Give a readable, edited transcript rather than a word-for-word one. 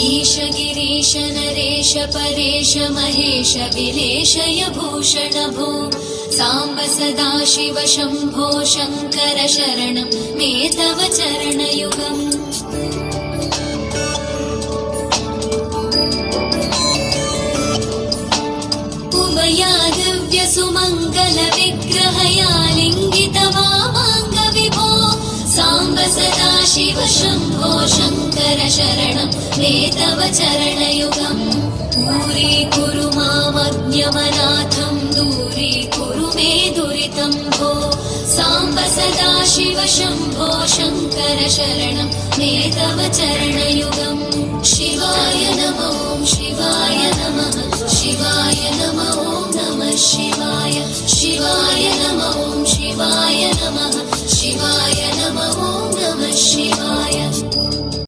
ईश गिरीश नरेश परेश महेश विलेशय भूषण भो साम्ब सदाशिव शम्भो शङ्कर शरणं मे तव चरणयुगम् उमया दिव्यसुमङ्गल विग्रहया लिङ्गित वामाङ्ग विभो साम्ब सदाशिव शम्भो शङ्कर शरणं मे तव चरणयुगम् दूरीकुरु मामज्ञमनाथं दूरीकुरु मे दुरितं भो साम्ब सदाशिव शम्भो शङ्कर शरणं मे तव चरणयुगम् शिवाय नमो शिवाय नमः शिवाय नमो नमः शिवाय शिवाय नमो